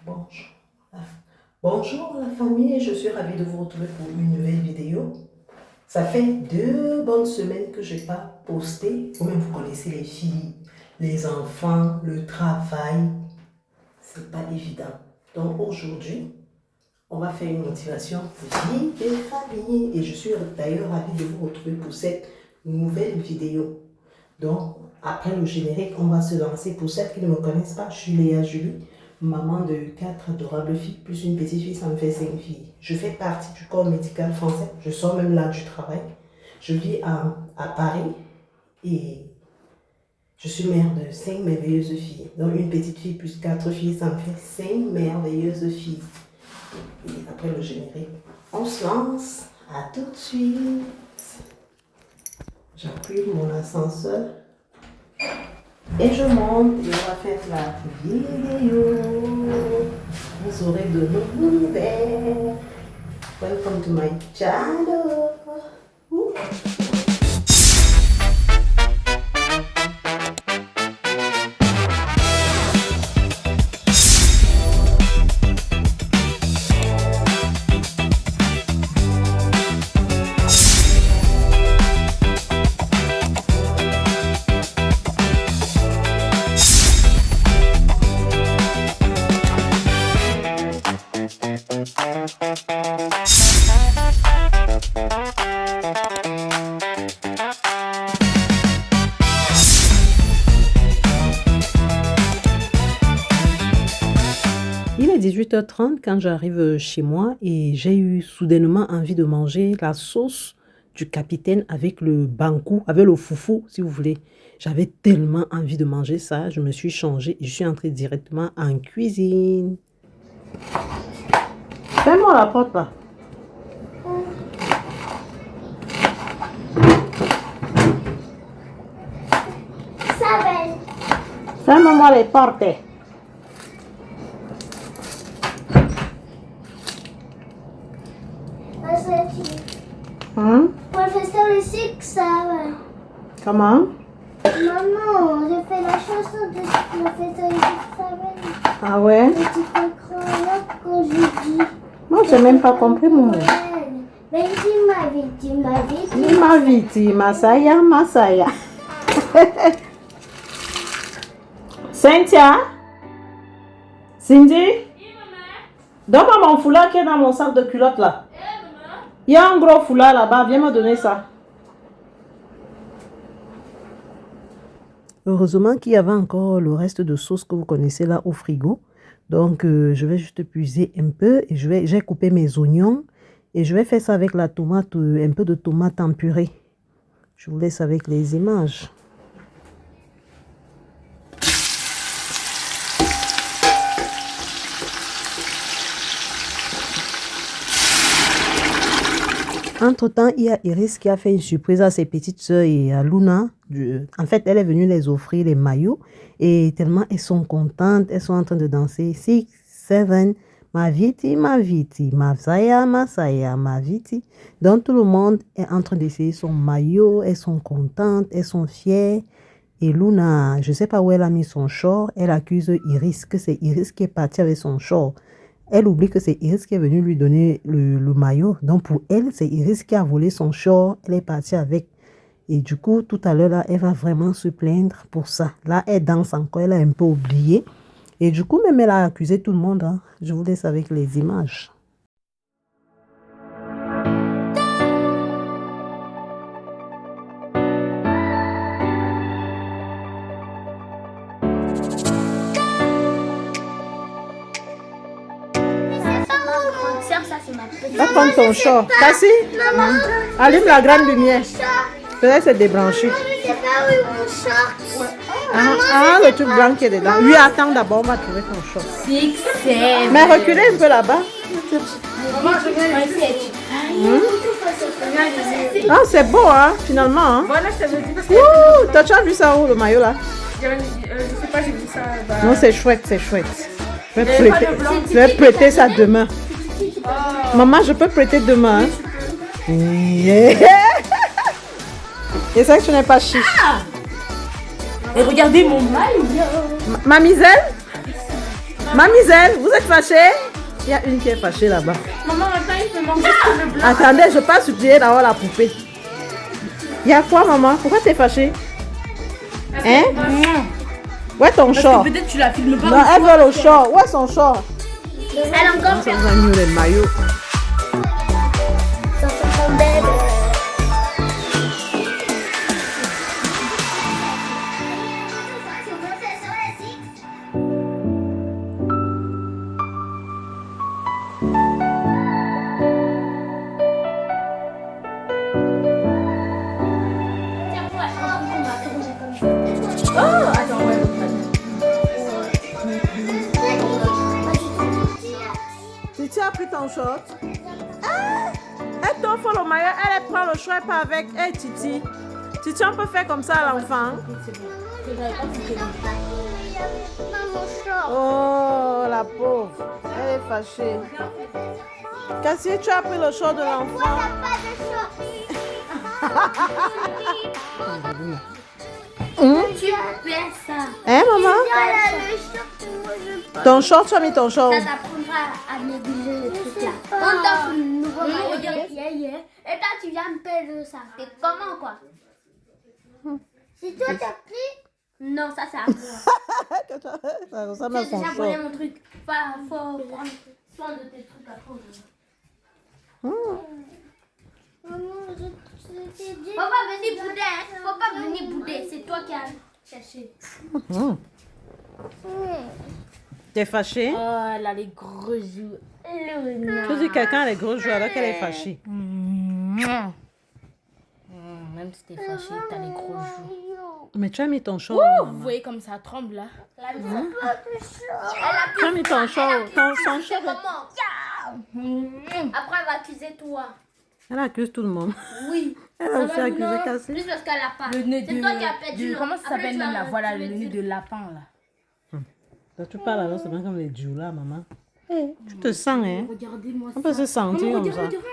Bonjour. Bonjour la famille, je suis ravie de vous retrouver pour une nouvelle vidéo. Ça fait 2 bonnes semaines que je n'ai pas posté. Vous-même vous connaissez les filles, les enfants, le travail. C'est pas évident. Donc aujourd'hui, on va faire une motivation vie et famille. Et je suis d'ailleurs ravie de vous retrouver pour cette nouvelle vidéo. Donc après le générique, on va se lancer. Pour celles qui ne me connaissent pas, je suis Léa Julie, maman de 4 adorables filles, plus une petite fille, ça me fait 5 filles. Je fais partie du corps médical français, je sors même là du travail. Je vis à Paris et je suis mère de 5 merveilleuses filles. Donc une petite fille plus 4 filles, ça me fait 5 merveilleuses filles. Et après le générique, on se lance. À tout de suite. J'appuie mon ascenseur. Et je monte et on va faire la vidéo. Vous aurez de nouvelles. Welcome to my channel. Ouh. Il est 18h30 quand j'arrive chez moi et j'ai eu soudainement envie de manger la sauce du capitaine avec le bankou, avec le foufou si vous voulez. J'avais tellement envie de manger ça, je me suis changée et je suis entrée directement en cuisine. Fais-moi la porte là. Ferme-moi les portes. Professeur le 6, Comment? Maman, j'ai fait la chanson de professeur le 6. Ah ouais? Et tu peux croire quand je dis. Moi, j'ai même pas compris mon mot. Ma vie, Masaya, Masaya. Cynthia? Cindy? Donne-moi mon foulard qui est dans mon sac de culotte là. Il y a un gros foulard là-bas, viens me donner ça. Heureusement qu'il y avait encore le reste de sauce que vous connaissez là au frigo. Donc, je vais juste puiser un peu et j'ai coupé mes oignons. Et je vais faire ça avec la tomate, un peu de tomate en purée. Je vous laisse avec les images. Entre-temps, il y a Iris qui a fait une surprise à ses petites sœurs et à Luna. En fait, elle est venue les offrir les maillots. Et tellement elles sont contentes, elles sont en train de danser. 6, 7, ma viti, masaya, masaya, ma viti. Donc tout le monde est en train d'essayer son maillot. Elles sont contentes, elles sont fières. Et Luna, je ne sais pas où elle a mis son short. Elle accuse Iris que c'est Iris qui est partie avec son short. Elle oublie que c'est Iris qui est venue lui donner le maillot. Donc pour elle, c'est Iris qui a volé son short. Elle est partie avec. Et du coup, tout à l'heure, là, elle va vraiment se plaindre pour ça. Là, elle danse encore. Elle a un peu oublié. Et du coup, même elle a accusé tout le monde. Hein. Je vous laisse avec les images. Va prendre ton short. Cassie, allume la grande lumière. Peut-être c'est débranché. Le truc blanc qui est dedans. Oui, attends d'abord, on va trouver ton short. 6, 7. Mais reculez un peu là-bas. Ah, c'est beau, hein, finalement. Hein. Voilà, ça veut dire que Ouh, t'as déjà vu ça où, le maillot là? je sais pas, j'ai vu ça. Bah... Non, c'est chouette, c'est chouette. Je vais prêter ça demain. Oh. Maman, je peux prêter demain. Hein? Yeah. Et c'est que tu n'es pas chiche. Ah. Et regardez mon maillot. Mamiselle? Mamiselle, vous êtes fâchée? Il y a une qui est fâchée là-bas. Maman, maintenant, il me manque juste le blanc. Attendez, je passe supplier d'avoir la poupée. Il y a quoi, maman? Pourquoi t'es fâchée? Hein? Où est ton short? Peut-être tu la filmes pas. Non, elle veut le short. Où est son short? Elle a encore Ça vous a mis les maillots. Ça se fond bébé. Tu as pris ton short? Ah! Elle t'offre le maillot, elle prend le choix, pas avec. Hey Titi. Titi, on peut faire comme ça à l'enfant? Oh, la pauvre. Elle est fâchée. Cassie, tu as pris le short de l'enfant? Tu fais ça. Hein, maman? Ton short, tu as mis ton short? Ça t'apprendra à négliger les trucs là. On t'offre un nouveau maillot et toi tu viens me perdre ça. T'es comment quoi? Si toi t'as pris. Non, ça c'est à toi. Ça ressemble à J'ai son déjà short. volé mon truc. Faut prendre soin de tes trucs après. Faut pas venir bouder, hein. Faut pas venir bouder. C'est toi qui as cherché. T'es fâchée? Oh, elle a les gros joues. Tu dis quelqu'un a les gros joueurs alors qu'elle est fâchée. Même si t'es fâchée, t'as les gros joues. Mais tu as mis ton short. Oh, maman. vous voyez comme ça tremble là. Tu as mis ton short. Son short. Comment? Après elle va accuser toi. Elle accuse tout le monde. Oui. Elle a aussi accusé Cassie. Plus parce qu'elle a pas. Le nez C'est toi qui as perdu. comment ça Après, s'appelle tu même vas- là? Voilà, tu le vas nez dire- de lapin là. Quand tu parles alors, c'est bien comme les djoulas, maman. Hey, tu te sens, hein? Regardez-moi ça. On peut se sentir Maman, comme ça. regarde,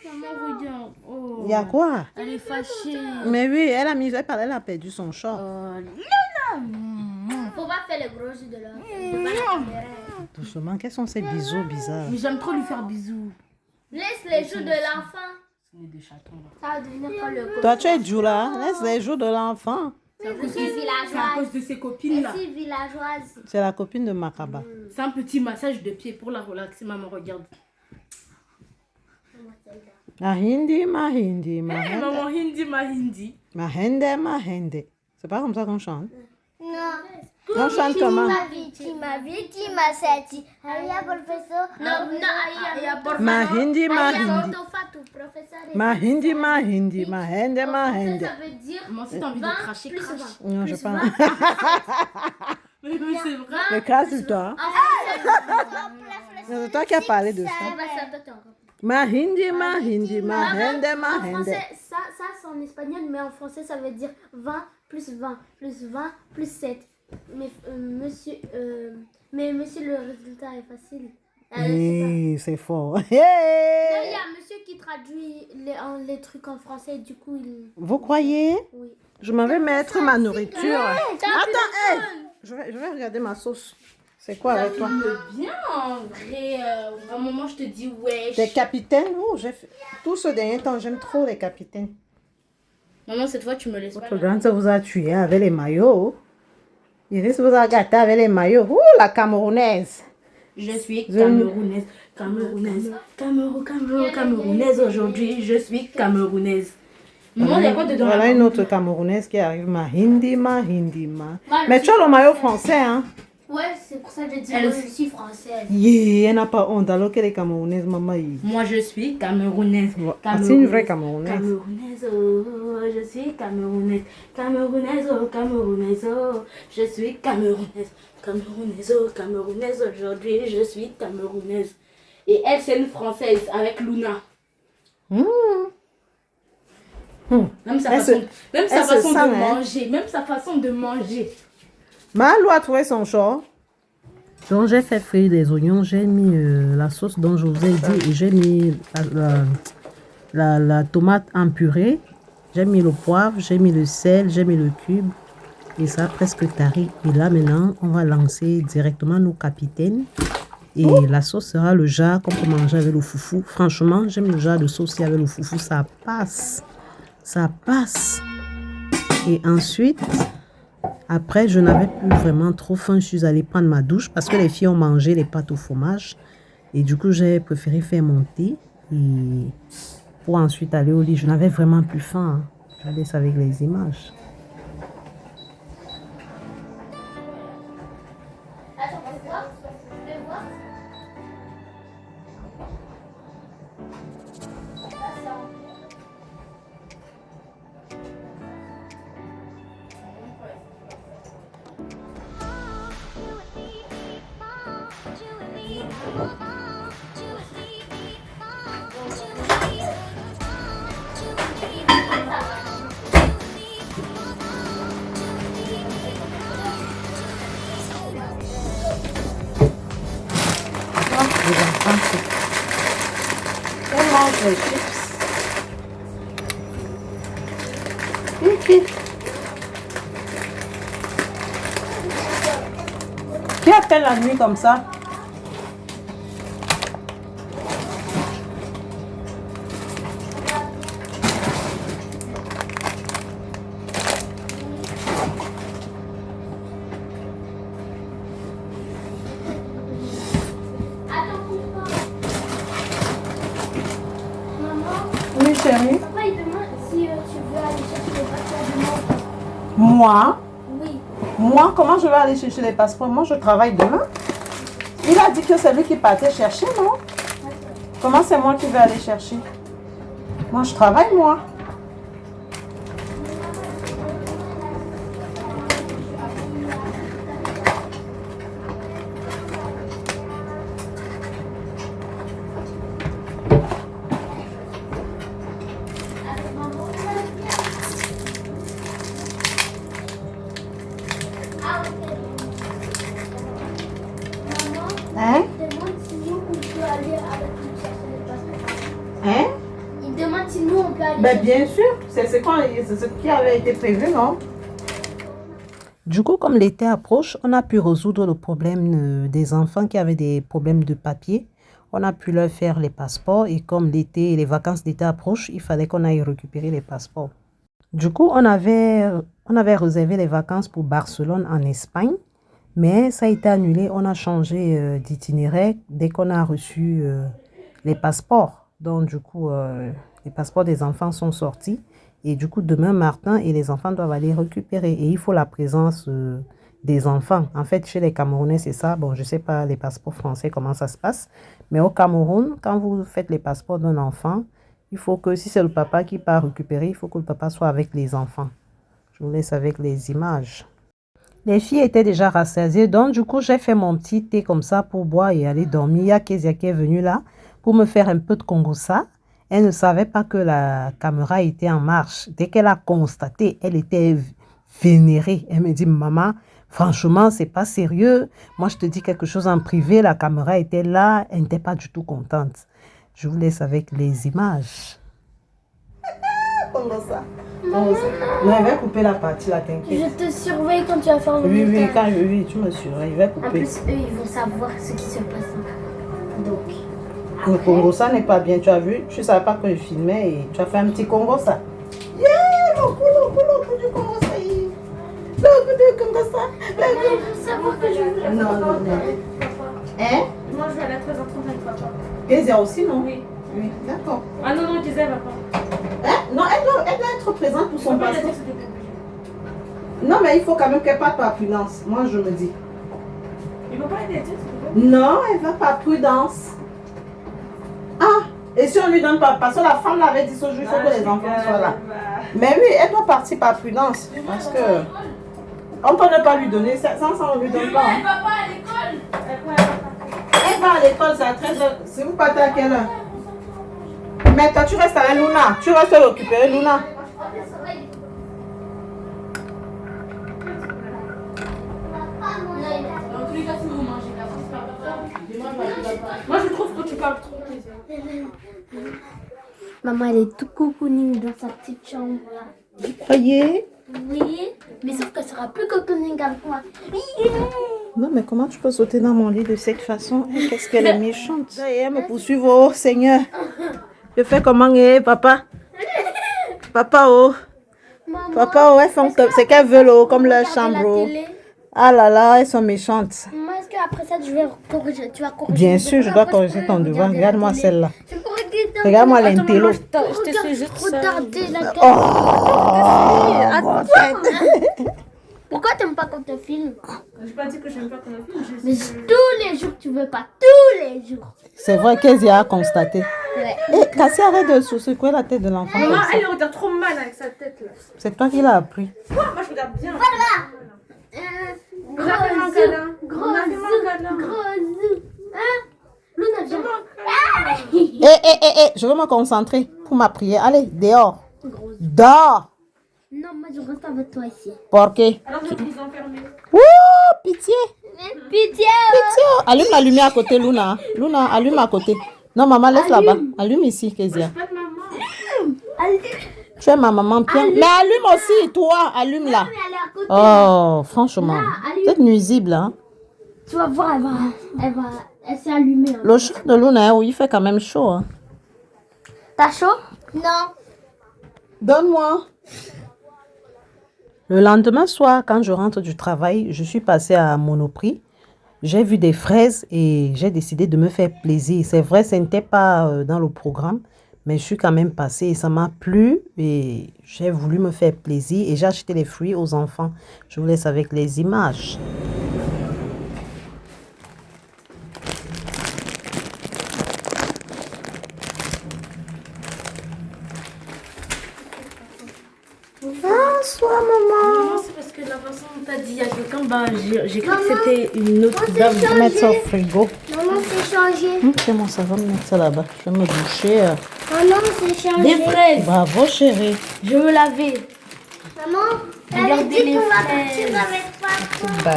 maman, regarde. Oh. Il y a quoi? Elle est fâchée. Mais oui, elle a perdu son short. Faut pas faire les gros yeux de l'autre. Doucement, quels sont ces bisous bizarres? Mais j'aime trop lui faire bisous. Laisse les joues de l'enfant. C'est nez de chaton là. Ça va devenir comme le Toi, tu es djoula. Laisse les jours de l'enfant. C'est aussi C'est à villageoise. cause de ses copines là. C'est aussi villageoise. C'est la copine de Makaba. C'est un petit massage de pied pour la relaxer. Maman, regarde. Mahindi, mahindi, Hey, mahende. maman, hindi, ma hindi. Mahende, mahende. C'est pas comme ça qu'on chante. Non. On chante comment? Ti ma seti. Aïe, professeur. Non, aïe, Mahindi, mahindi. professeur. Mahindi, mahindi, mahende, mahende. Ça veut dire Maman, si t'as envie de cracher, plus crache. 20. Non, je Plus parle. 20. Mais c'est vrai. Mais crasse sur toi. C'est toi qui as parlé de ça. Mahindi, mahindi, mahende, En mahende. français, ça c'est en espagnol, mais en français ça veut dire 20 plus 20 plus 20 plus 7. Mais monsieur, le résultat est facile. Hey, c'est fort. Il Hey! y a un monsieur qui traduit les trucs en français, du coup il... Vous croyez? Oui. Je m'en vais mettre ma nourriture. Attends, hey! Je vais regarder ma sauce. C'est quoi avec toi? Bien, en vrai. À un moment, je te dis, ouais. Des capitaines? Oh, j'ai fait... Tout ce dernier temps, j'aime trop les capitaines. Maman, cette fois, tu me laisses pas. Votre grande ça vous a tué avec les maillots. Iris vous a gâté avec les maillots. Ouh, la Camerounaise. Je suis camerounaise, camerounaise aujourd'hui. Je suis camerounaise. Maman, il y a quoi dedans? Voilà une autre Camerounaise qui arrive. Mahindi, mahindi, ma. Mais tu as le maillot français, hein? Ouais, c'est pour ça que je dis Elle que je suis française. Yeah, elle n'a pas honte alors qu'elle est Camerounaise, maman. Moi, je suis camerounaise. Ah, c'est une vraie Camerounaise. Camerounaise, oh, je suis camerounaise. Camerounaise, oh, camerounaise, oh, je suis camerounaise. Camerounaise, oh, camerounaise, aujourd'hui, je suis camerounaise. Et elle, c'est une française avec Luna. Même sa Elle façon, se- même sa elle se façon sent, de hein. manger, même sa façon de manger. Malou a trouvé son short. Donc j'ai fait frire des oignons, j'ai mis la sauce dont je vous ai dit et j'ai mis la tomate en purée. J'ai mis le poivre, j'ai mis le sel, j'ai mis le cube. Et ça a presque tari. Et là, maintenant, on va lancer directement nos capitaines. Et la sauce sera le jar qu'on peut manger avec le foufou. Franchement, j'aime le jar de sauce avec le foufou. Ça passe. Ça passe. Et ensuite, après, je n'avais plus vraiment trop faim. Je suis allée prendre ma douche parce que les filles ont mangé les pâtes au fromage. Et du coup, j'ai préféré faire mon thé. Et pour ensuite aller au lit. Je n'avais vraiment plus faim. Je vous laisse avec les images. Les enfants, elle mange les chips. Qui appelle la nuit comme ça? Oui, chérie. Papa, il demande si tu veux aller chercher les passeports demain. Moi? Oui. Moi, comment je vais aller chercher les passeports? Moi, je travaille demain. Il a dit que c'est lui qui partait chercher, non? Comment c'est moi qui vais aller chercher? Moi, je travaille, moi. Hein? Il demande si nous, on peut aller avec lui chercher les passeports. Hein? Il demande si nous, on peut aller Ben, chercher. bien sûr, c'est ce qui avait été prévu, non? Du coup, comme l'été approche, on a pu résoudre le problème des enfants qui avaient des problèmes de papier. On a pu leur faire les passeports et comme l'été, les vacances d'été approchent, il fallait qu'on aille récupérer les passeports. Du coup, on avait réservé les vacances pour Barcelone en Espagne, mais ça a été annulé. On a changé d'itinéraire dès qu'on a reçu les passeports. Donc, du coup, les passeports des enfants sont sortis. Et du coup, demain, Martin et les enfants doivent aller récupérer. Et il faut la présence des enfants. En fait, chez les Camerounais, c'est ça. Bon, je ne sais pas les passeports français, comment ça se passe. Mais au Cameroun, quand vous faites les passeports d'un enfant, il faut que, si c'est le papa qui part récupérer, il faut que le papa soit avec les enfants. Je vous laisse avec les images. Les filles étaient déjà rassasiées. Donc, du coup, j'ai fait mon petit thé comme ça pour boire et aller dormir. Il y a Kezia qui est venue là pour me faire un peu de kongosa. Elle ne savait pas que la caméra était en marche. Dès qu'elle a constaté, elle était vénérée. Elle me dit, maman, franchement, c'est pas sérieux. Moi, je te dis quelque chose en privé. La caméra était là. Elle n'était pas du tout contente. Je vous laisse avec les images. Kongosa. Non, elle va couper la partie là, t'inquiète. Je te surveille quand tu vas faire le Oui, montage. oui, tu me surveilles. Il va En couper. plus, eux, ils vont savoir ce qui se passe. Donc, Le kongosa n'est pas bien, tu as vu? Je ne savais pas que je filmais et tu as fait un petit kongosa. Yeah, le coup du kongosa. Le coup du kongosa. ils vont savoir que je voulais. Non. Hein? Moi, je vais à la 13h30 avec papa. Kezia aussi, non? Oui. Oui, d'accord. Ah non, Gisèle va pas. Hein? Non, elle doit être présente pour son Papa, il a dit passeport. que c'était pas obligé. Non, mais il faut quand même qu'elle parte par prudence. Moi, je me dis. Il va pas aider, tu sais, Non, elle va par prudence. Ah, et si on lui donne pas, parce que la femme l'avait dit ce jour, il faut que les enfants soient là. Mais oui, elle doit partir par prudence. Parce que on ne peut pas lui donner, ça on ne lui donne pas. Elle va pas à l'école. Elle va à l'école, c'est à 13h. Si vous partez à quelle heure? Mais toi, tu restes avec Luna. Tu restes récupérer Luna. Dans tous les cas, si vous mangez là, c'est pas grave. Moi, je trouve que tu parles trop. Maman, elle est tout coucouning dans sa petite chambre là. Vous croyez? Oui, mais sauf qu'elle sera plus cocooning avec moi. Non, mais comment tu peux sauter dans mon lit de cette façon? Qu'est-ce qu'elle est méchante. Elle me poursuit, oh Seigneur. Je fais comment, papa? Papa, oh. Maman, Papa, oh, elles sont c'est qu'elles veulent, oh, comme leur chambre. Oh. Ah là là, elles sont méchantes. Maman, est-ce qu'après ça, je vais corriger? Tu vas corriger? Bien sûr, je dois corriger ton devoir. Regarde-moi celle-là. Je corrige ton Regarde-moi l'intello. Je te suis juste ça. Regardez la tête. Oh, Pourquoi t'aimes pas quand tu filmes? J'ai pas dit que j'aime pas qu'on a film. Mais tous les jours, tu veux pas. Tous les jours. c'est vrai qu'elle a constaté. Ouais. Eh, Cassie, arrête de secouer la tête de l'enfant. Maman, comme ça. elle regarde trop mal avec sa tête là. C'est toi qui l'as appris. Moi, je regarde bien. Gros On a fait un zou. câlin. Gros On a fait un zou. câlin. Gros zou. Hein? Luna, viens. Je veux me concentrer pour ma prière. Allez, dehors. Gros zou. Dehors. Non, moi, je reste avec toi ici. Porqué. Alors, je vais vous enfermer. Ouh, pitié. Pitié. Pitié. Allume la lumière à côté, Luna. Luna, allume à côté. Non, maman, laisse là-bas. Allume ici, Kezia. Pas de maman. Allez. Tu es ma maman bien. Mais allume aussi, toi. Allume là. Elle est à côté. Oh, franchement. allume. Vous êtes nuisible, hein. Tu vas voir, elle s'est allumée. Hein. Le chaud de Luna, oui, il fait quand même chaud. Hein. T'as chaud? Non. Donne-moi. Le lendemain soir, quand je rentre du travail, je suis passée à Monoprix. J'ai vu des fraises et j'ai décidé de me faire plaisir. C'est vrai, ce n'était pas dans le programme, mais je suis quand même passée et ça m'a plu et j'ai voulu me faire plaisir et j'ai acheté les fruits aux enfants. Je vous laisse avec les images. Bonsoir, maman. Non, c'est parce que la façon dont t'as dit il y a quelqu'un, bah, j'ai cru que c'était une autre dame. Je vais mettre ça au frigo. Maman, c'est changé. C'est bon, ça va me mettre ça là-bas. Je vais me doucher. Maman, c'est changé. Des fraises. Bravo, chérie. Je veux laver. Maman, t'avais Regardez dit les qu'on va fraises. partir avec papa.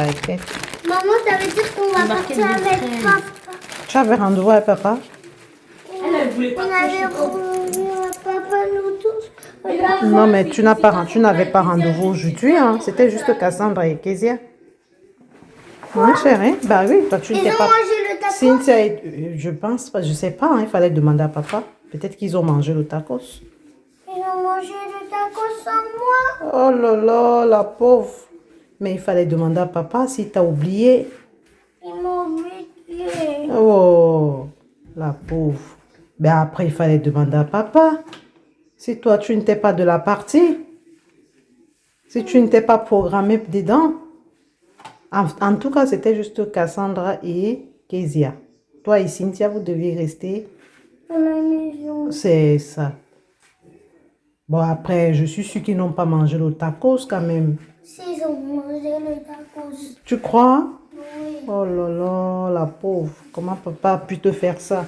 Baguette. Maman, t'avais dit qu'on va Marquez partir des avec fraises. papa. Tu avais rendez-vous avec papa? Elle voulait On avait revu papa, nous tous. Non, mais tu n'avais pas rendez-vous aujourd'hui. Hein. C'était juste Cassandra et Kezia. Hein, chérie? Bah oui, toi, tu Ils n'étais ont pas... mangé le taco. Cynthia, je pense pas, je sais pas. Hein, il fallait demander à papa. Peut-être qu'ils ont mangé le tacos. Ils ont mangé le taco sans moi. Oh là là, la pauvre. Mais il fallait demander à papa si t'as oublié. Ils m'ont oublié. Oh, la pauvre. Ben après, il fallait demander à papa. Si toi, tu n'étais pas de la partie. Si tu n'étais pas programmé dedans. En tout cas, c'était juste Cassandra et Kezia. Toi et Cynthia, vous deviez rester. À la maison. C'est ça. Bon, après, je suis sûre qu'ils n'ont pas mangé le tacos quand même. S'ils ont mangé le tacos. Tu crois? Oui. Oh là là, la pauvre. Comment papa a pu te faire ça?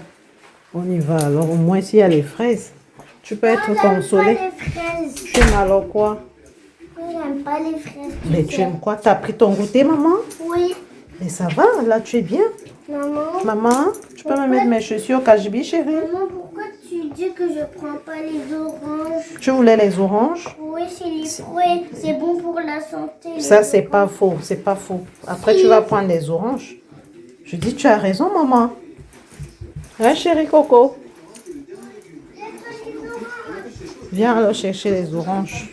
On y va. Alors, au moins, s'il y a les fraises, tu peux être consolé. Pas les fraises. Tu aimes alors quoi? Moi, j'aime pas les fraises. Mais tu aimes quoi? T'as pris ton goûter, maman? Oui. Mais ça va, là, tu es bien. Maman. Maman, tu peux me mettre mes chaussures Kajibi, chérie? Maman, pourquoi tu dis que je prends pas les oranges? Tu voulais les oranges? Oui, c'est les fruits. C'est bon pour la santé. Ça, les c'est pas faux, c'est pas faux. Après, tu vas prendre les oranges. Je dis, tu as raison, maman. Hein, chérie Coco? Viens alors chercher les oranges.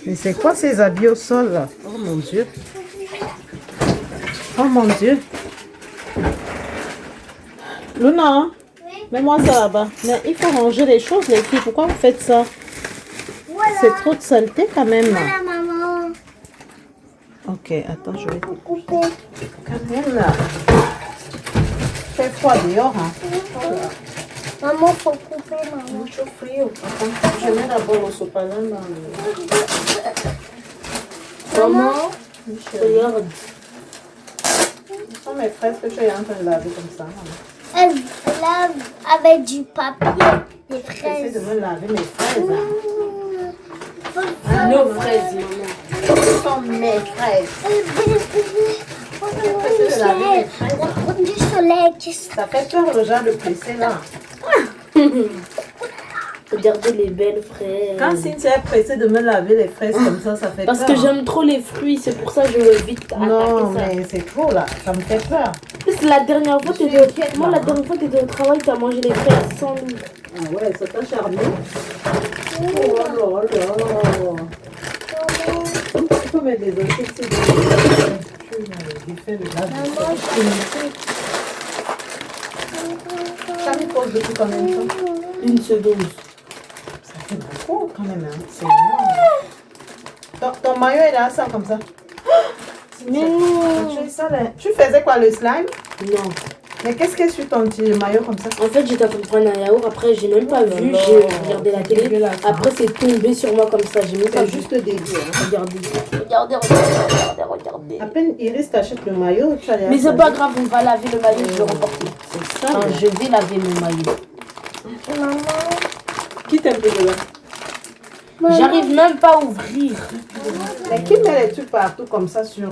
Mais c'est quoi ces habits au sol, là? Oh, mon Dieu. Oh, mon Dieu. Luna, Oui. mets-moi ça là-bas. Mais il faut ranger les choses, les filles. Pourquoi vous faites ça? Voilà. C'est trop de saleté quand même. Voilà, maman. Ok, attends, je vais... Couper. Quand même, là. Il fait froid dehors, hein. Maman, faut couper, maman. Mucho frío. Attends, je mets d'abord le sopalin dans le... Maman. Regarde. Ce sont mes fraises que tu es en train de laver comme ça, maman. Elle lave avec du papier les J'essaie fraises. de me laver mes fraises. Hein. Ah, nos fraises, maman. Ce sont mes fraises. Regarde du soleil. Ça fait peur le genre de presser là. Regardez les belles fraises. Quand Cynthia est pressée de me laver les fraises comme ça fait Parce peur. que j'aime trop les fruits, c'est pour ça que je veux vite Non, attaquer ça. mais c'est trop là, ça me fait peur. C'est la dernière fois que la dernière fois t'étais au travail, t'as mangé les fraises sans nous. Ah ouais, ça t'a charmé. Oh là là. Tu peux mettre des insectes. Ça me pose depuis combien de temps? Une seconde. Ça fait beaucoup quand même, hein. C'est énorme. Ton maillot est là, ça comme ça. Mais Tu faisais quoi, le slime? non. Mais qu'est-ce qu'il y a sur ton petit maillot comme ça? En fait, j'étais en train de prendre un yaourt, après j'ai même pas vu, j'ai regardé la télé. dégueulasse, hein. Après c'est tombé sur moi comme ça, j'ai même pas C'est vu. juste dégueu. Hein. Regardez. À peine Iris t'achète le maillot, tu as l'air Mais c'est sale. pas grave, on va laver le maillot, je vais remporter. C'est ça. Enfin, je vais laver mon maillot. Maman. Qui t'aime dedans? J'arrive même pas à ouvrir. Mais qui met les trucs partout comme ça sur...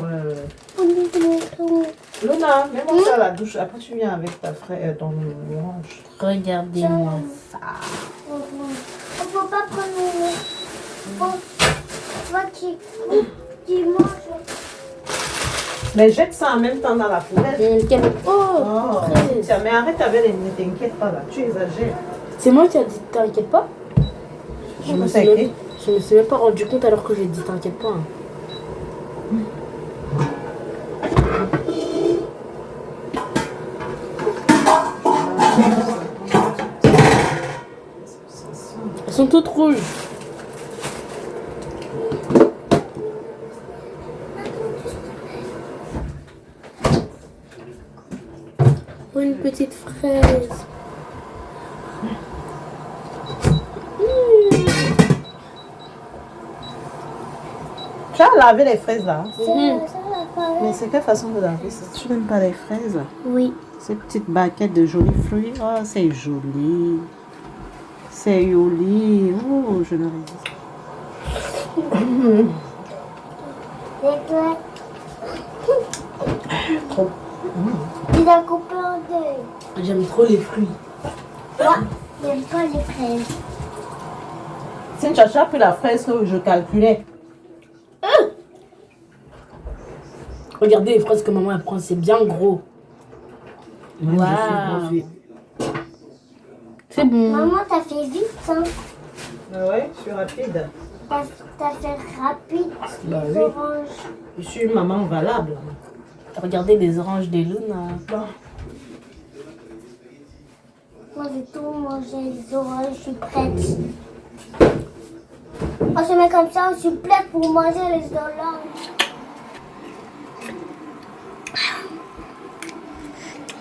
Luna, mets-moi ça à la douche. Après, tu viens avec ta frère, ton orange. Regardez-moi ça. On peut pas prendre toi qui manges. Mais jette ça en même temps dans la poubelle. Oh, Oh, fraise. tiens, mais arrête avec les... Ne t'inquiète pas là, tu exagères. C'est moi qui ai dit t'inquiète pas. Je me suis même pas rendu compte alors que j'ai dit t'inquiète pas. Elles sont toutes rouges. Oh, une petite fraise. Tu as lavé les fraises là. Mhm. Mais c'est quelle façon de laver ça? Tu n'aimes pas les fraises? Oui. Ces petites baguettes de jolis fruits. Oh, c'est joli. C'est joli. Oh, je ne résiste Et toi, trop. tu l'as coupé en deux. J'aime trop les fruits. Moi, j'aime pas les fraises. Si tu as pris la fraise que je calculais. Regardez les fraises que maman elle prend, c'est bien gros. Moi, Waouh. je suis C'est bon. Maman, t'as fait vite, hein. Ah ouais, je suis rapide. T'as fait rapide. Bah les oui. oranges. Je suis une maman valable. Regardez les oranges des Luna. Bon. Moi, j'ai tout mangé, les oranges, je suis prête. On se met comme ça, je suis prête pour manger les oranges.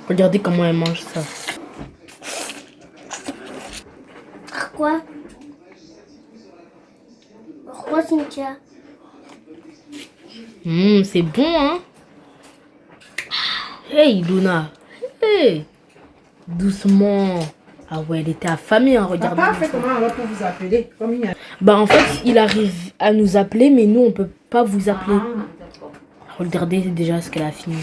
Regardez comment elle mange ça. Pourquoi? Pourquoi, Cynthia? C'est bon, hein? Hey, Luna. Hey. Doucement. Ah ouais, elle était affamée, hein, regardez. Papa fait comment alors pour vous appeler? Comme il y a... Bah en fait, il arrive à nous appeler, mais nous, on peut pas vous appeler. Regardez déjà ce qu'elle a fini.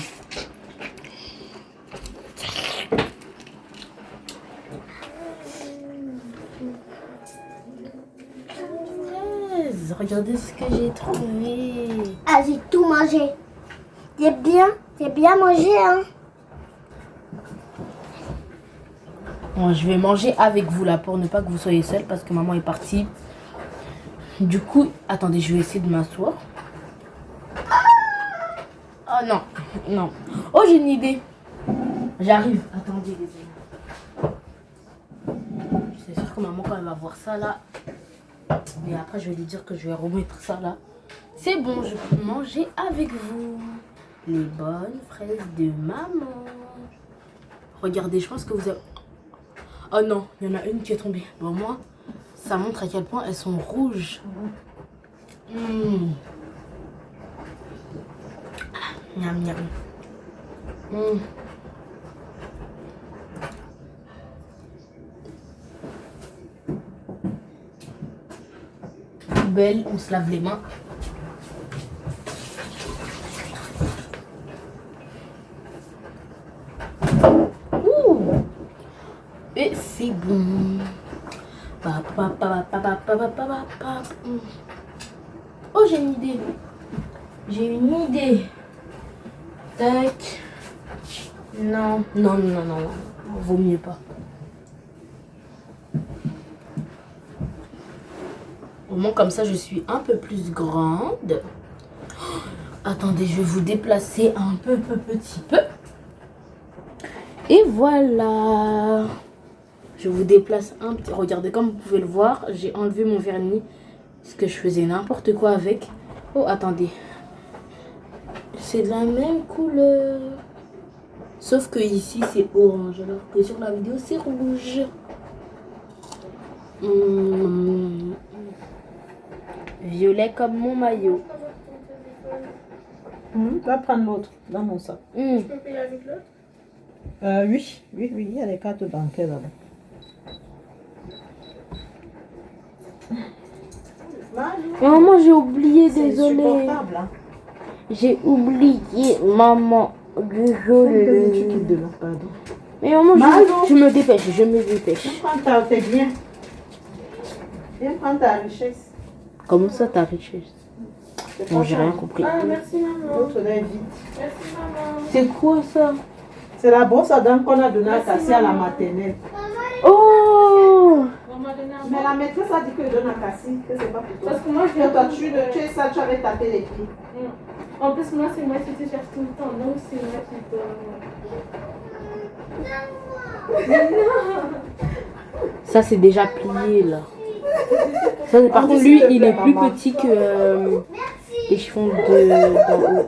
Regardez ce que j'ai trouvé. Ah, j'ai tout mangé. J'ai bien mangé, hein. Bon, je vais manger avec vous là pour ne pas que vous soyez seul parce que maman est partie. Du coup, attendez, je vais essayer de m'asseoir. Oh non, non. Oh, j'ai une idée. J'arrive. Attendez, les amis. C'est sûr que maman, quand elle va voir ça là. Mais après, je vais lui dire que je vais remettre ça là. C'est bon, je peux manger avec vous. Les bonnes fraises de maman. Regardez, je pense que vous avez... Oh non, il y en a une qui est tombée. Bon, moi, ça montre à quel point elles sont rouges. Miam, miam. Belle, on se lave les mains. Ouh. Et c'est bon. Oh, j'ai une idée. J'ai une idée. Tac. Non. Vaut mieux pas. Au moins, comme ça, je suis un peu plus grande. Oh, attendez, je vais vous déplacer un petit peu. Et voilà. Je vous déplace un petit. Regardez, comme vous pouvez le voir, j'ai enlevé mon vernis. Parce que je faisais n'importe quoi avec. Oh, attendez. C'est de la même couleur. Sauf que ici, c'est orange. Alors que sur la vidéo, c'est rouge. Violet comme mon maillot. Va prendre l'autre dans mon sac. Je peux payer avec l'autre? Oui, il y a les cartes bancaires là-bas. Maman, j'ai oublié, C'est désolé. insupportable, hein. J'ai oublié, maman. Désolé. Pardon. Mais maman, Maman. je me dépêche, je me dépêche. Viens prendre ta, t'es bien. Viens prendre ta richesse. Comment ça, ta richesse? C'est Bon, pas j'ai ça. rien compris. Ah, merci maman. L'autre là est vide. Merci maman. C'est quoi ça? C'est la brosse à dents qu'on a donnée à Cassie à la maternelle. Oh! Maman, donne un Mais la maîtresse a dit que je donne à Cassie, que c'est pas pour toi. Parce que moi, je Que viens toi, tu es ça, tu avais tapé les pieds. En plus, moi, c'est moi qui te cherche tout le temps. Donc, c'est moi qui te. Ça, c'est déjà plié là. Ça, par contre, lui, il est plus petit que les chiffons d'en haut.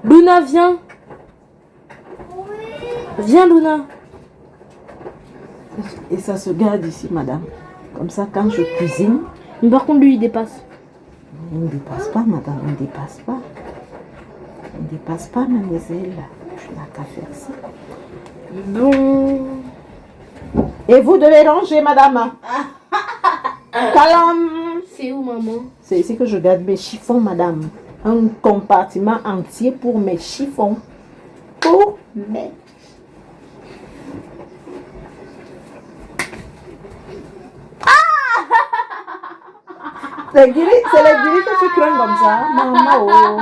Luna, viens. Viens, Luna. Et ça se garde ici, madame. Comme ça, quand je cuisine, Mais par contre, lui, il dépasse. il ne dépasse pas, madame, il ne dépasse pas. Il ne dépasse pas, mademoiselle. Je n'ai qu'à faire ça. Bon. Et vous devez ranger, madame. Calam. C'est où, maman? C'est ici que je garde mes chiffons, madame. Un compartiment entier pour mes chiffons. Pour mes... C'est les guiris que tu crains comme ça. Maman, oh.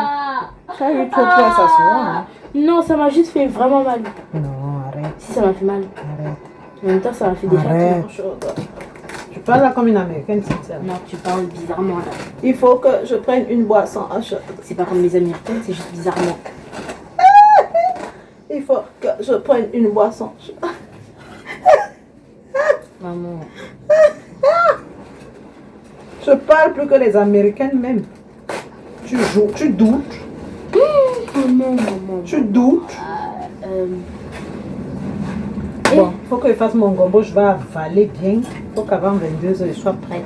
Ça eu trop peur s'asseoir. Hein. Non, ça m'a juste fait vraiment mal. Non, arrête, Si, ça m'a fait mal. arrête. En même temps, ça m'a fait déjà Arrête. tellement chaud. Tu parles là comme une américaine, sincère. Non, tu parles bizarrement là. Il faut que je prenne une boisson à chaud. C'est pas comme les Américaines, c'est juste bizarrement. Il faut que je prenne une boisson. Maman. Je parle plus que les américaines même. Tu joues, tu doutes, Maman. tu doutes. Bon, il faut que je fasse mon gombo, je vais avaler bien. Il faut qu'avant 22h, je sois prête.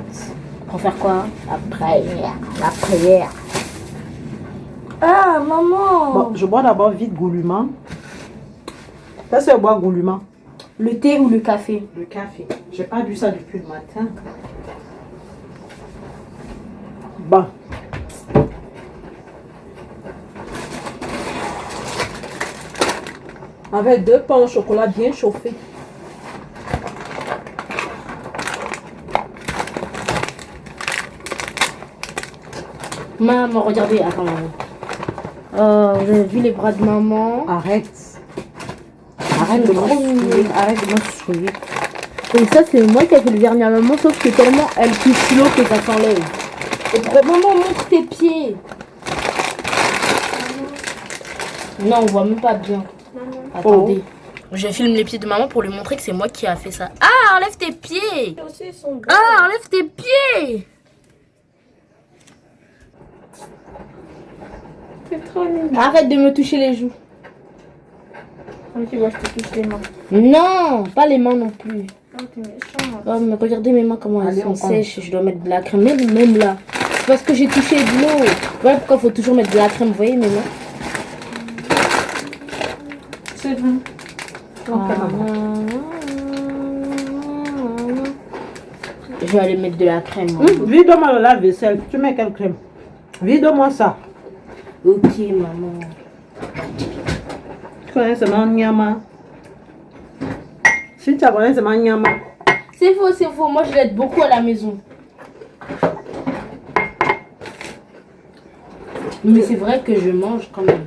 Pour faire quoi? Après, la prière. Ah, maman. Bon, je bois d'abord vite goulûment. Ça, c'est boire goulûment. Le thé ou le café? Le café. J'ai pas bu ça depuis le matin. Bon. Avec 2 pains au chocolat bien chauffés. Maman, regardez, attends, maman. Oh, vous avez vu les bras de maman? Arrête. Arrête de me saouler. Arrête de me saouler. Et ça, c'est moi qui ai fait le vernis à maman, sauf que tellement elle touche l'eau que ça s'enlève. Et pourquoi maman montre tes pieds? Non, on voit même pas bien. Attendez. Je filme les pieds de maman pour lui montrer que c'est moi qui a fait ça. Ah, enlève tes pieds! Ah, enlève tes pieds! C'est trop nul. Arrête de me toucher les joues. Comme tu vois, je te touche les mains. Non, pas les mains non plus. Oh, t'es méchant. Oh, mais regardez mes mains comment elles Allez, sont on compte. sèches. Je dois mettre de la crème. Même là. C'est parce que j'ai touché de l'eau. Voilà pourquoi il faut toujours mettre de la crème. Vous voyez mes mains? C'est bon. Ok, maman. Je vais aller mettre de la crème. Vide-moi le lave-vaisselle. Tu mets quelle crème? Vide-moi ça. Ok, maman. Tu connais seulement Nyama. Si tu abonnes, c'est ma nyama. C'est faux, c'est faux. Moi, je l'aide beaucoup à la maison. Mais c'est vrai que je mange quand même.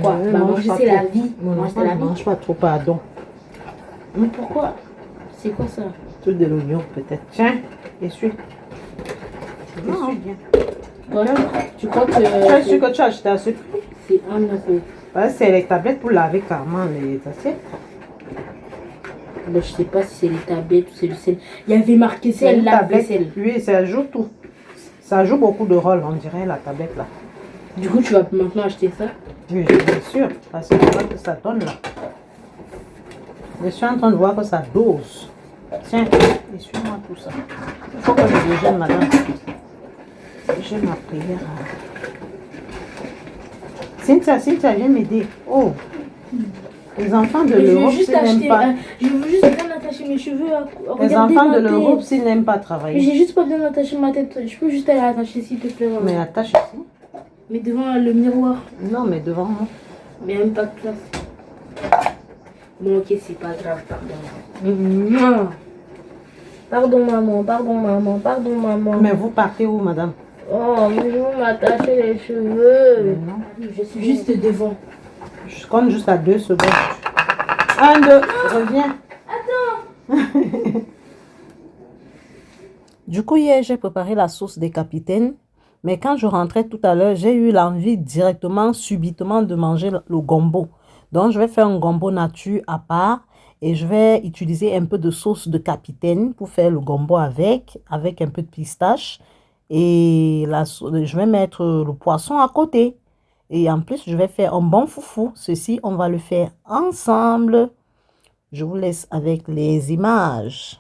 Quoi? Ouais, Bah, mange manger, pas c'est trop. la vie. Non, Manger, c'est la vie. mange pas trop, pardon. Mais pourquoi? C'est quoi ça? Tout de l'oignon, peut-être. Tiens, essuie. Non. Essuie bien. Quoi? Tu crois que Tu es sûr que tu as acheté à ce prix? c'est 1 euro? Ouais, c'est les tablettes pour laver carrément les assiettes. Ben, je sais pas si c'est les tablettes ou c'est le sel. Il y avait marqué C'est sel, une la tablette. vaisselle. Oui, ça joue tout. Ça joue beaucoup de rôles, on dirait, la tablette là. Du coup, tu vas maintenant acheter ça? Oui, bien sûr. Parce que voilà que ça donne là. Je suis en train de voir que ça dose. Tiens, essuie-moi tout ça. Il faut que je déjeune, madame. J'ai ma prière. Cynthia, viens m'aider. Oh, les enfants de Mais je veux l'Europe, juste s'ils n'aiment acheter. pas. Je veux juste bien attacher mes cheveux. Les Regardez enfants ma de tête. l'Europe, s'ils n'aiment pas Mais travailler. j'ai juste pas bien attaché ma tête. Je peux juste aller attacher s'il te plaît. Mais Maman. attache ici. Mais devant le miroir. Non, mais devant moi. Mais même pas de place. Bon, ok, c'est pas grave, pardon. Pardon, maman, pardon, maman, pardon, maman. Mais vous partez où, madame? Oh, mais je veux m'attacher les cheveux. Non. Je suis juste devant. Je compte juste à 2 secondes. 1, 2, reviens. Attends. Du coup, hier, j'ai préparé la sauce des capitaines. Mais quand je rentrais tout à l'heure, j'ai eu l'envie directement, subitement de manger le gombo. Donc, je vais faire un gombo nature à part. Et je vais utiliser un peu de sauce de capitaine pour faire le gombo avec un peu de pistache. Et je vais mettre le poisson à côté. Et en plus, je vais faire un bon foufou. Ceci, on va le faire ensemble. Je vous laisse avec les images.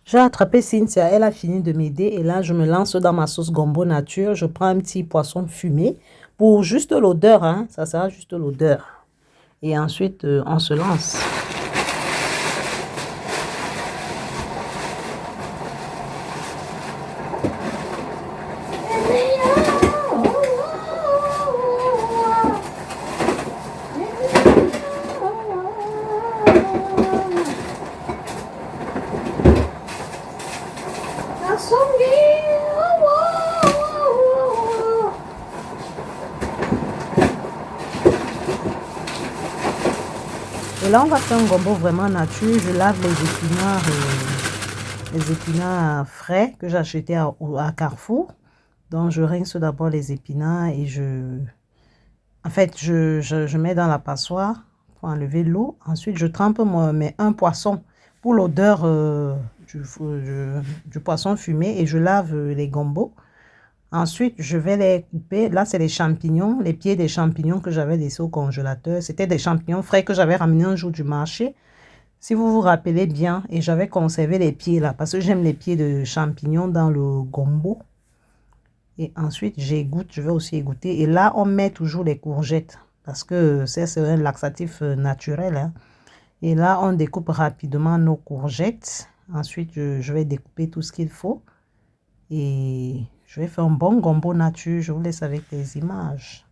J'ai attrapé Cynthia, elle a fini de m'aider et là je me lance dans ma sauce gombo nature. Je prends un petit poisson fumé pour juste l'odeur, hein, ça sera juste l'odeur. Et ensuite on se lance. Et là, on va faire un gombo vraiment nature. Je lave les épinards frais que j'ai achetés à Carrefour. Donc, je rince d'abord les épinards et je mets dans la passoire pour enlever l'eau. Ensuite, je trempe un poisson pour l'odeur du poisson fumé et je lave les gombos. Ensuite, je vais les couper. Là, c'est les champignons, les pieds des champignons que j'avais laissés au congélateur. C'était des champignons frais que j'avais ramenés un jour du marché. Si vous vous rappelez bien, et j'avais conservé les pieds là, parce que j'aime les pieds de champignons dans le gombo. Et ensuite, j'égoutte, je vais aussi égoutter. Et là, on met toujours les courgettes. parce que c'est un laxatif naturel. Hein. Et là, on découpe rapidement nos courgettes. Ensuite, je vais découper tout ce qu'il faut. Et je vais faire un bon gombo nature. Je vous laisse avec les images.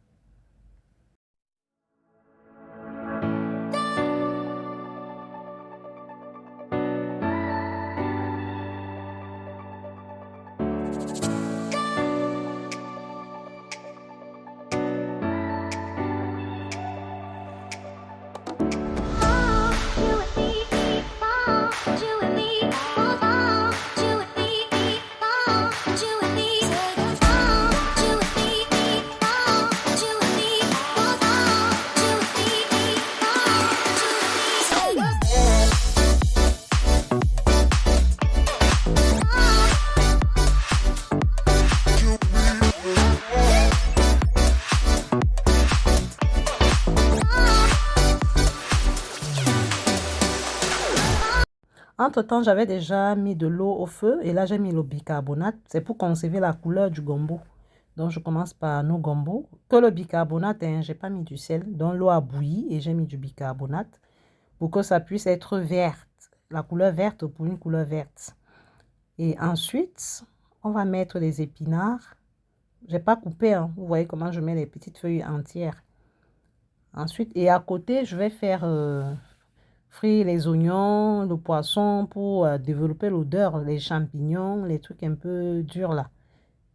Entre-temps, j'avais déjà mis de l'eau au feu et là, j'ai mis le bicarbonate. C'est pour conserver la couleur du gombo. Donc, je commence par nos gombos. Que le bicarbonate, hein, je n'ai pas mis du sel. Donc, l'eau a bouilli et j'ai mis du bicarbonate pour que ça puisse être verte. La couleur verte pour une couleur verte. Et ensuite, on va mettre les épinards. Je n'ai pas coupé. Hein. Vous voyez comment je mets les petites feuilles entières. Ensuite, et à côté, je vais faire... frire les oignons, le poisson pour développer l'odeur, les champignons, les trucs un peu durs là.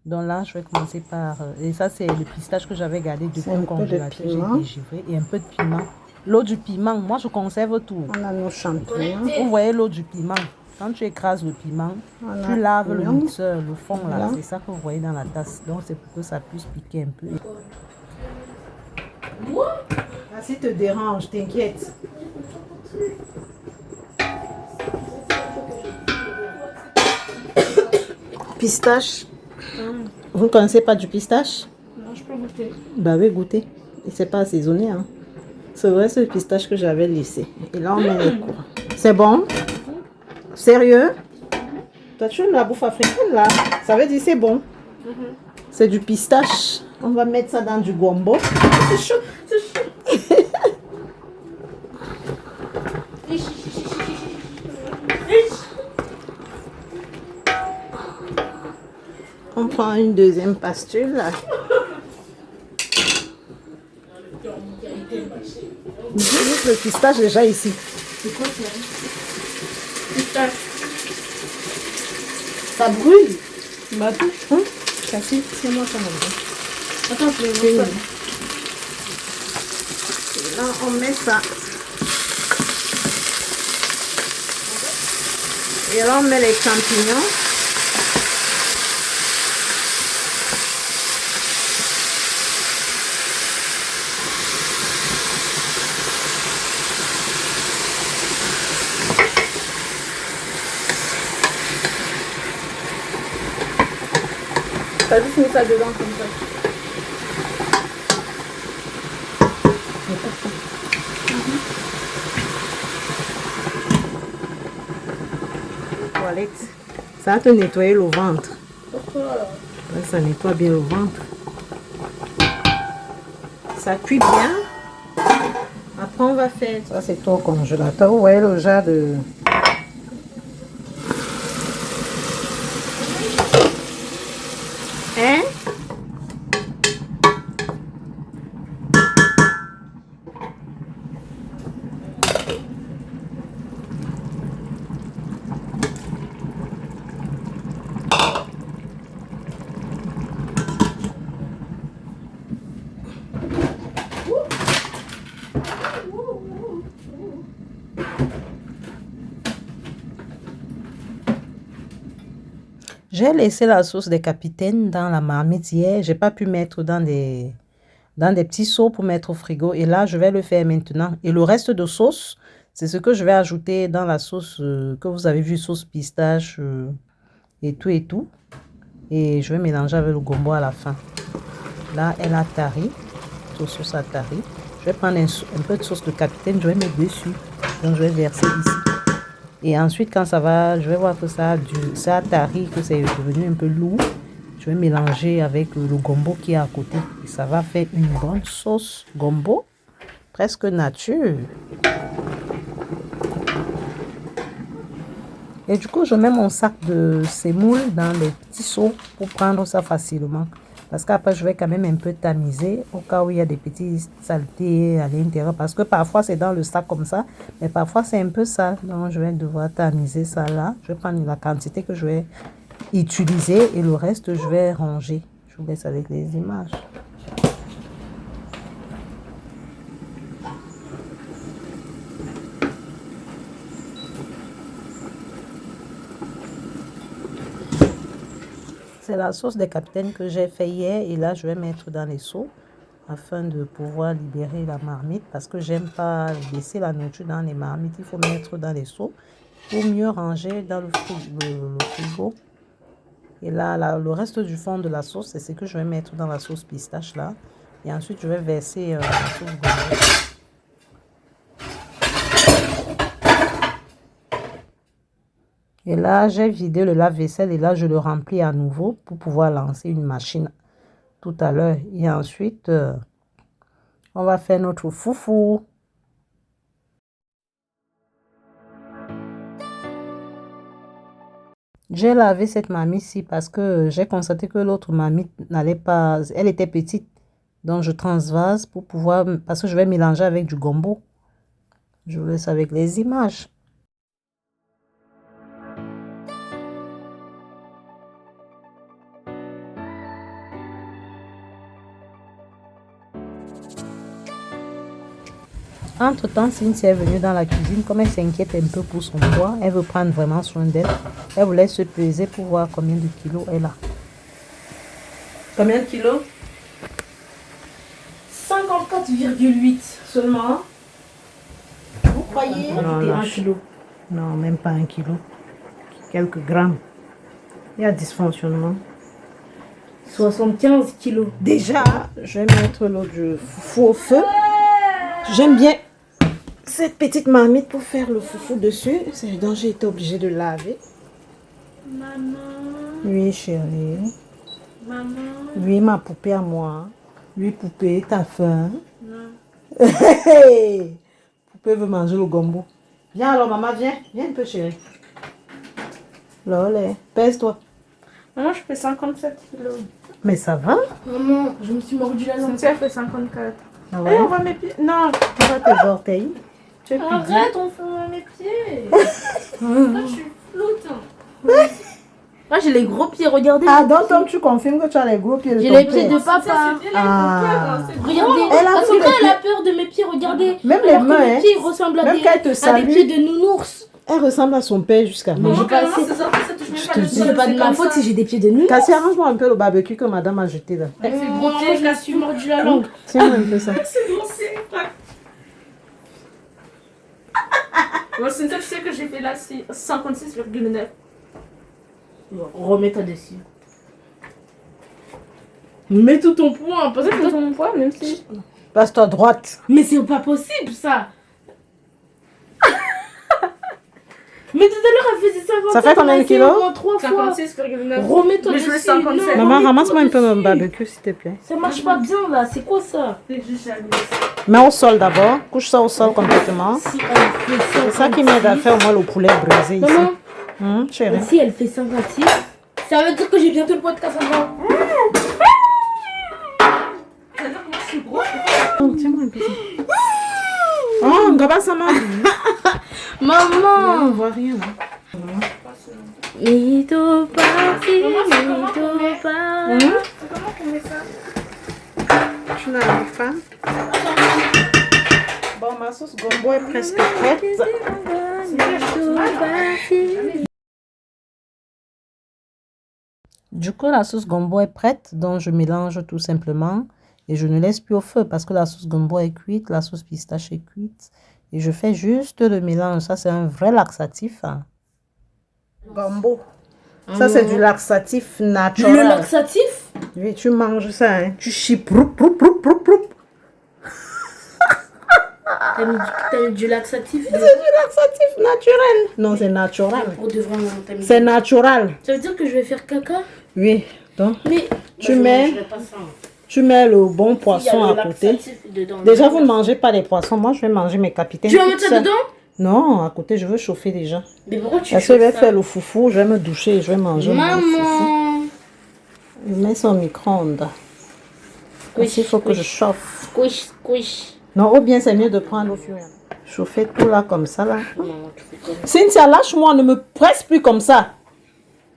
Donc là, je vais commencer par... et ça, c'est le pistache que j'avais gardé depuis le congélateur. J'ai dégivré et un peu de piment. L'eau du piment, moi je conserve tout. On a nos champignons. Vous voyez l'eau du piment. Quand tu écrases le piment, tu laves le mixeur, le fond là. C'est ça que vous voyez dans la tasse. Donc c'est pour que ça puisse piquer un peu. Ah, si te dérange, t'inquiète. Pistache. Vous ne connaissez pas du pistache? Non, je peux goûter. Bah oui, goûtez. Et c'est pas assaisonné. Hein. C'est vrai, c'est le pistache que j'avais laissé. Et là, on met les cours. C'est bon? Sérieux? Toi, tu aimes la bouffe africaine là? Ça veut dire c'est bon. C'est du pistache. On va mettre ça dans du gombo. C'est chaud, c'est chaud. On prend une deuxième pastule là. Le pistache déjà ici. C'est quoi ça? Pistache. Ça brûle. Bah tout. Cassie, c'est moi ça me brûle. Attends, je vais voir ça. Là, on met ça. Et là, on met les champignons. T'as juste mis ça dedans comme ça. Toilette. Ça va te nettoyer le ventre. Pourquoi? Ouais, ça nettoie bien le ventre. Ça cuit bien. Après, on va faire... Ça, c'est au congélateur. Vous voyez le genre de... Hein? J'ai laissé la sauce des capitaines dans la marmite hier. J'ai pas pu mettre dans des petits seaux pour mettre au frigo. Et là, je vais le faire maintenant. Et le reste de sauce, c'est ce que je vais ajouter dans la sauce que vous avez vu, sauce pistache et tout et tout. Et je vais mélanger avec le gombo à la fin. Là, elle a tari. Sauce à tari. Je vais prendre un peu de sauce de capitaine. Je vais mettre dessus. Donc, je vais verser ici. Et ensuite, quand ça va, je vais voir que ça a tari, que c'est devenu un peu lourd. Je vais mélanger avec le gombo qui est à côté. Et ça va faire une bonne sauce gombo presque nature. Et du coup, je mets mon sac de semoule dans les petits seaux pour prendre ça facilement. Parce qu'après, je vais quand même un peu tamiser au cas où il y a des petites saletés à l'intérieur. Parce que parfois, c'est dans le sac comme ça. Mais parfois, c'est un peu sale. Donc, je vais devoir tamiser ça là. Je vais prendre la quantité que je vais utiliser et le reste, je vais ranger. Je vous laisse avec les images. C'est la sauce des capitaines que j'ai fait hier et là je vais mettre dans les seaux afin de pouvoir libérer la marmite parce que j'aime pas laisser la nourriture dans les marmites. Il faut mettre dans les seaux pour mieux ranger dans le frigo. Et là, le reste du fond de la sauce, c'est ce que je vais mettre dans la sauce pistache là. Et ensuite je vais verser la sauce gombo. Et là, j'ai vidé le lave-vaisselle et là, je le remplis à nouveau pour pouvoir lancer une machine tout à l'heure. Et ensuite, on va faire notre foufou. J'ai lavé cette marmite-ci parce que j'ai constaté que l'autre marmite n'allait pas... Elle était petite. Donc, je transvase pour pouvoir... Parce que je vais mélanger avec du gombo. Je vous laisse avec les images. Entre-temps, Cynthia est venue dans la cuisine. Comme elle s'inquiète un peu pour son poids, elle veut prendre vraiment soin d'elle. Elle voulait se peser pour voir combien de kilos elle a. Combien de kilos? 54,8 seulement. Vous croyez? Non, 1 kilo. Non, même pas 1 kilo. Quelques grammes. Il y a dysfonctionnement. 75 kilos. Déjà, je vais mettre l'eau du foufou au feu. J'aime bien cette petite marmite pour faire le foufou dessus. C'est donc j'ai été obligée de laver. Maman. Oui, chérie. Maman. Oui, ma poupée à moi. Oui, poupée, t'as faim? Non. Poupée veut manger le gombo. Viens alors, maman, viens. Viens un peu, chérie. Lolé, pèse-toi. Maman, je fais 57 kilos. Mais ça va? Maman, je me suis mordu la langue. Cynthia fait 54. Ah ouais? On voit mes pieds. Non. Tu vois tes orteils? Tu es plus Arrête, on voit mes pieds. Là, je suis floute. Moi, j'ai les gros pieds, regardez. Ah, donc tu confirmes que tu as les gros pieds de J'ai ton les pieds père. de papa. Ah. Regardez, Elle a parce tous que les quand elle a pieds. peur de mes pieds, regardez. Même les Alors que mains, mes hein. pieds ressemblent à Même des, quand elle te à des salue. pieds de nounours. Elle ressemble à son père jusqu'à Mais j'ai pas assez. C'est pas de ma faute si j'ai des pieds de nounours. Cassie, arrange-moi un peu le barbecue que madame a jeté là. Avec ces gros pieds, je me suis mordu la langue. Tiens-moi un peu ça. Bon, Cynthia, tu sais que j'ai fait là 56,9. Remets ta dessus. Mets tout ton poids, hein, parce que tout ton poids, même si. Passe-toi à droite. Mais c'est pas possible ça! Mais tout à l'heure elle faisait 57. Ça fait combien de kilos? 3 fois. 56,9. Remets-toi dessus. 57. Maman, ramasse-moi un peu mon barbecue s'il te plaît. Ça marche pas bien là, c'est quoi ça? Mets au sol d'abord. Couche ça au sol complètement. Si elle fait C'est ça qui m'aide à faire au moins le poulet brisé ici. Maman, Chérie. si elle fait 56, ça veut dire que j'ai bientôt le poids de Cassandra. Oh, tiens-moi un peu ça. Oh, Ngaba Sama. Maman! On voit rien là. Mito parti, mito parti. Tu n'arrives pas. Bon, ma sauce gombo est presque prête. Du coup, la sauce gombo est prête, donc je mélange tout simplement et je ne laisse plus au feu parce que la sauce gombo est cuite, la sauce pistache est cuite et je fais juste le mélange. Ça, c'est un vrai laxatif. Hein. Gombo. Ça, c'est du laxatif naturel. Le laxatif? Oui, tu manges ça, hein. Tu chies. Proup, proup, proup, proup, proup. T'as mis du laxatif? C'est du laxatif naturel. Non, c'est naturel. Pour de vrai, t'as mis. C'est naturel. Ça veut dire que je vais faire caca? Oui, donc Mais tu mets, Tu mets le bon poisson à côté. Déjà, vous ne mangez pas les poissons. Moi, je vais manger mes capitaines. Tu vas mettre ça dedans? Non, à côté, je veux chauffer déjà. Mais pourquoi tu Parce que je vais ça? faire le foufou, je vais me doucher et je vais manger mon foufou. Maman! Je mets ça au micro-ondes. Il faut que je chauffe. Squish, squish. Non, ou bien c'est mieux de prendre au fur et à mesure. Chauffer tout là comme ça là. Maman, tu fais quoi? Cynthia, lâche-moi, ne me presse plus comme ça.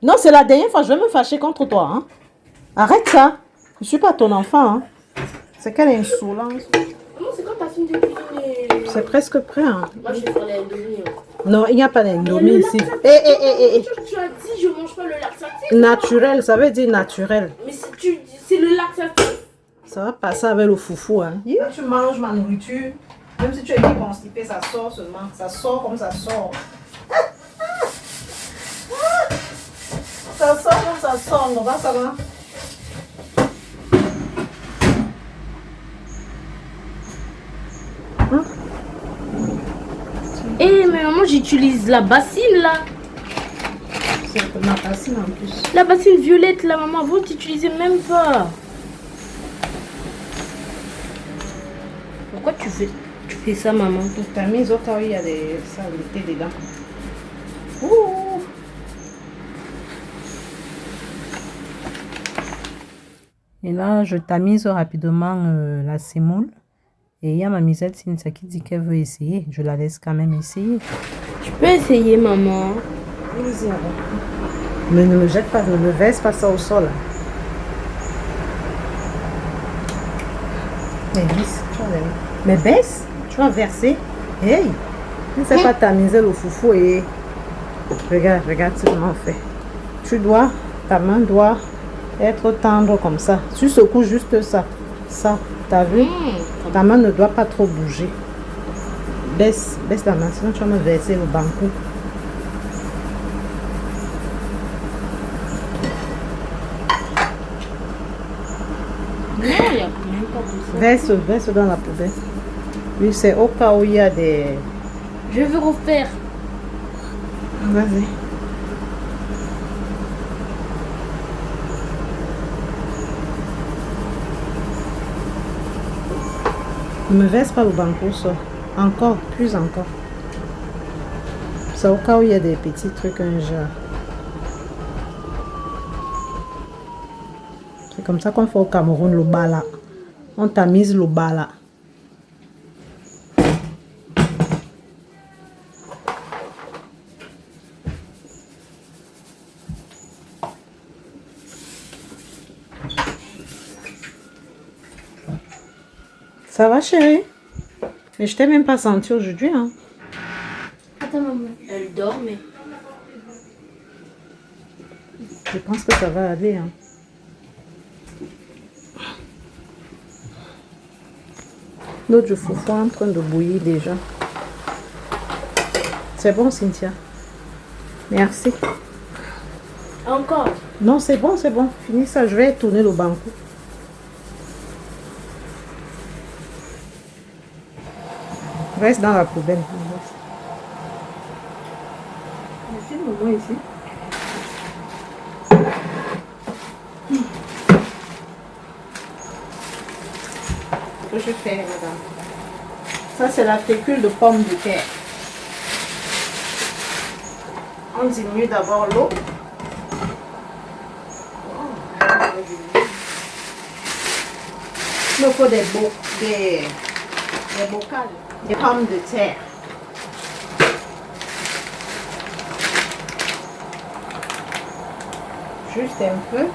Non, c'est la dernière fois, je vais me fâcher contre toi. Hein. Arrête ça. Je ne suis pas ton enfant. Hein. C'est quelle insolence. Maman, c'est quand ta fille de cuisiner? C'est presque prêt. Hein. Moi, je vais faire les indomies. Non, il n'y a pas d'indomie ici. Tu as dit, je mange pas le laxatif. Naturel, ça veut dire naturel. Mais c'est le laxatif. Ça va passer avec le foufou. Hein. Quand tu manges ma nourriture, même si tu es bien constipé, ça sort seulement. Ça sort comme ça sort. Ça sort comme ça sort. Non, ça va. Eh, mais maman, j'utilise la bassine là. C'est ma bassine en plus. La bassine violette là, maman, vous t'utilisez même pas. Pourquoi tu fais ça, maman? Tu as mis au cas où il y a des saletés dedans. Ouh. Et là, je tamise rapidement la semoule. Et il y a ma misette Cynthia qui dit qu'elle veut essayer. Je la laisse quand même essayer. Tu peux essayer, maman. Vas-y, alors. Mais ne me jette pas, ne me verse pas ça au sol. Mais baisse, tu vas verser. Mais baisse, tu vas verser. Hey, ne sais pas tamiser le foufou et... Regarde comment on fait. Ta main doit être tendre comme ça. Tu secoues juste ça. Ça, t'as vu? Ta main ne doit pas trop bouger. Baisse la main, sinon tu vas me verser le banco. Non, il n'y a même pas de ça. Verse dans la poubelle. Oui, c'est au cas où il y a des... Je veux refaire. Vas-y. Ne me verse pas le banco, ça. Encore, plus encore. C'est au cas où il y a des petits trucs, un genre. C'est comme ça qu'on fait au Cameroun, le bala. On tamise le bala. Ça va, chérie? Mais je t'ai même pas senti aujourd'hui, hein? Attends, maman. Elle dort, mais... Je pense que ça va aller, hein? L'autre, je foufou en train de bouillir déjà. C'est bon, Cynthia? Merci. Encore? Non, c'est bon, c'est bon. Finis ça, je vais tourner le banco. Reste dans la poubelle. Filme-moi ici. Que je fais, madame. Ça, c'est la fécule de pomme de terre. On diminue d'abord l'eau. Il me faut des bocals, des pommes de terre. Juste un peu.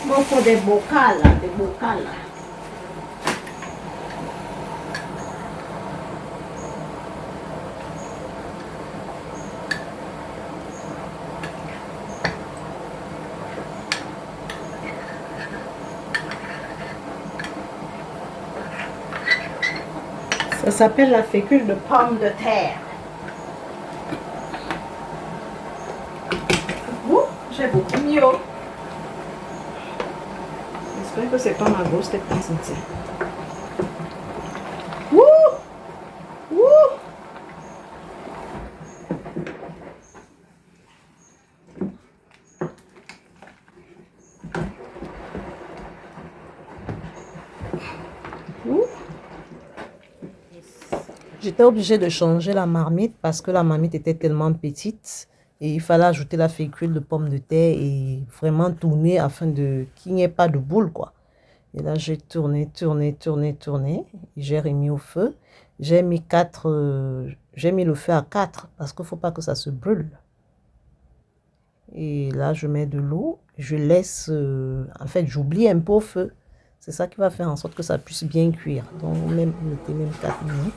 Il me faut des bocals, Ça s'appelle la fécule de pomme de terre. Ouh, j'ai beaucoup mieux. J'espère que c'est pas ma grosse tête qui sentit. Ouh! Ouh! J'étais obligée de changer la marmite parce que la marmite était tellement petite. Et il fallait ajouter la fécule de pommes de terre et vraiment tourner afin qu'il n'y ait pas de boule, quoi. Et là, j'ai tourné. J'ai remis au feu. J'ai mis le feu à 4 parce qu'il ne faut pas que ça se brûle. Et là, je mets de l'eau. Je laisse, en fait, j'oublie un peu au feu. C'est ça qui va faire en sorte que ça puisse bien cuire. Donc, mettez même 4 minutes.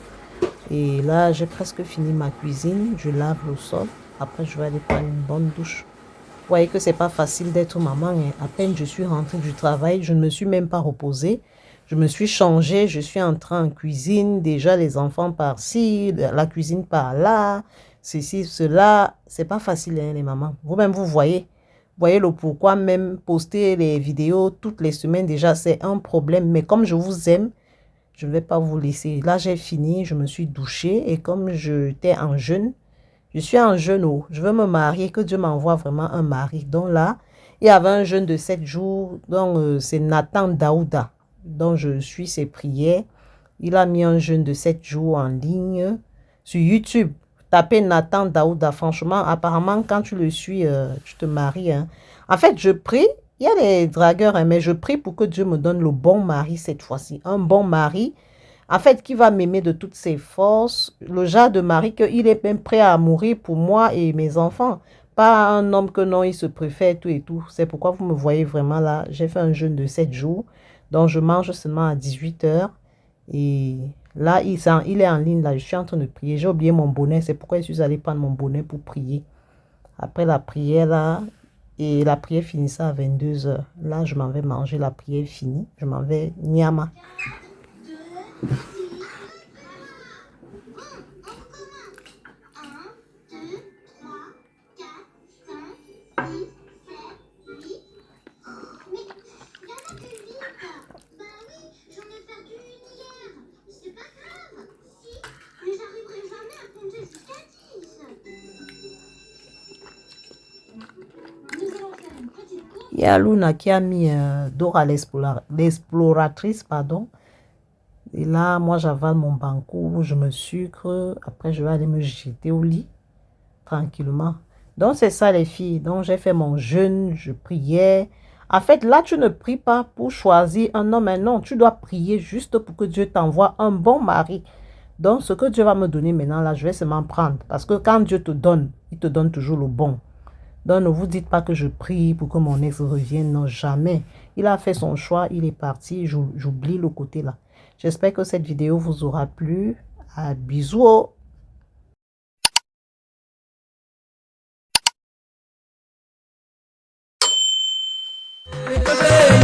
Et là, j'ai presque fini ma cuisine. Je lave le sol. Après, je vais aller prendre une bonne douche. Vous voyez que c'est pas facile d'être maman. Hein. À peine je suis rentrée du travail, je ne me suis même pas reposée. Je me suis changée, je suis entrée en cuisine. Déjà, les enfants par-ci, la cuisine par-là, ceci, cela. C'est pas facile, hein, les mamans. Vous-même, vous voyez. Vous voyez le pourquoi même poster les vidéos toutes les semaines, déjà, c'est un problème. Mais comme je vous aime, je ne vais pas vous laisser. Là, j'ai fini, je me suis douchée. Et comme j'étais en jeûne, je suis en jeûne, je veux me marier, que Dieu m'envoie vraiment un mari. Donc là, il y avait un jeûne de 7 jours, donc c'est Nathan Daouda, dont je suis ses prières. Il a mis un jeûne de 7 jours en ligne sur YouTube. Tapez Nathan Daouda, franchement, apparemment, quand tu le suis, tu te maries. Hein. En fait, je prie, il y a des dragueurs, hein, mais je prie pour que Dieu me donne le bon mari cette fois-ci. Un bon mari. En fait, qui va m'aimer de toutes ses forces, le genre de mari qu'il est même prêt à mourir pour moi et mes enfants. Pas un homme que non, il se préfère tout et tout. C'est pourquoi vous me voyez vraiment là. J'ai fait un jeûne de 7 jours. Donc, je mange seulement à 18 heures. Et là, il est en ligne. Là, je suis en train de prier. J'ai oublié mon bonnet. C'est pourquoi je suis allée prendre mon bonnet pour prier. Après la prière, là, et la prière finissait à 22 heures. Là, je m'en vais manger. La prière est finie. Je m'en vais Nyama. Il y a Luna qui a mis Dora l'exploratrice, pardon. Et là, moi, j'avale mon banco, je me sucre. Après, je vais aller me jeter au lit, tranquillement. Donc, c'est ça, les filles. Donc, j'ai fait mon jeûne, je priais. En fait, là, tu ne pries pas pour choisir un homme, un non. Tu dois prier juste pour que Dieu t'envoie un bon mari. Donc, ce que Dieu va me donner maintenant, là, je vais seulement prendre. Parce que quand Dieu te donne, il te donne toujours le bon. Donc, ne vous dites pas que je prie pour que mon ex revienne. Non, jamais. Il a fait son choix, il est parti. J'oublie le côté là. J'espère que cette vidéo vous aura plu. Bisous. Play.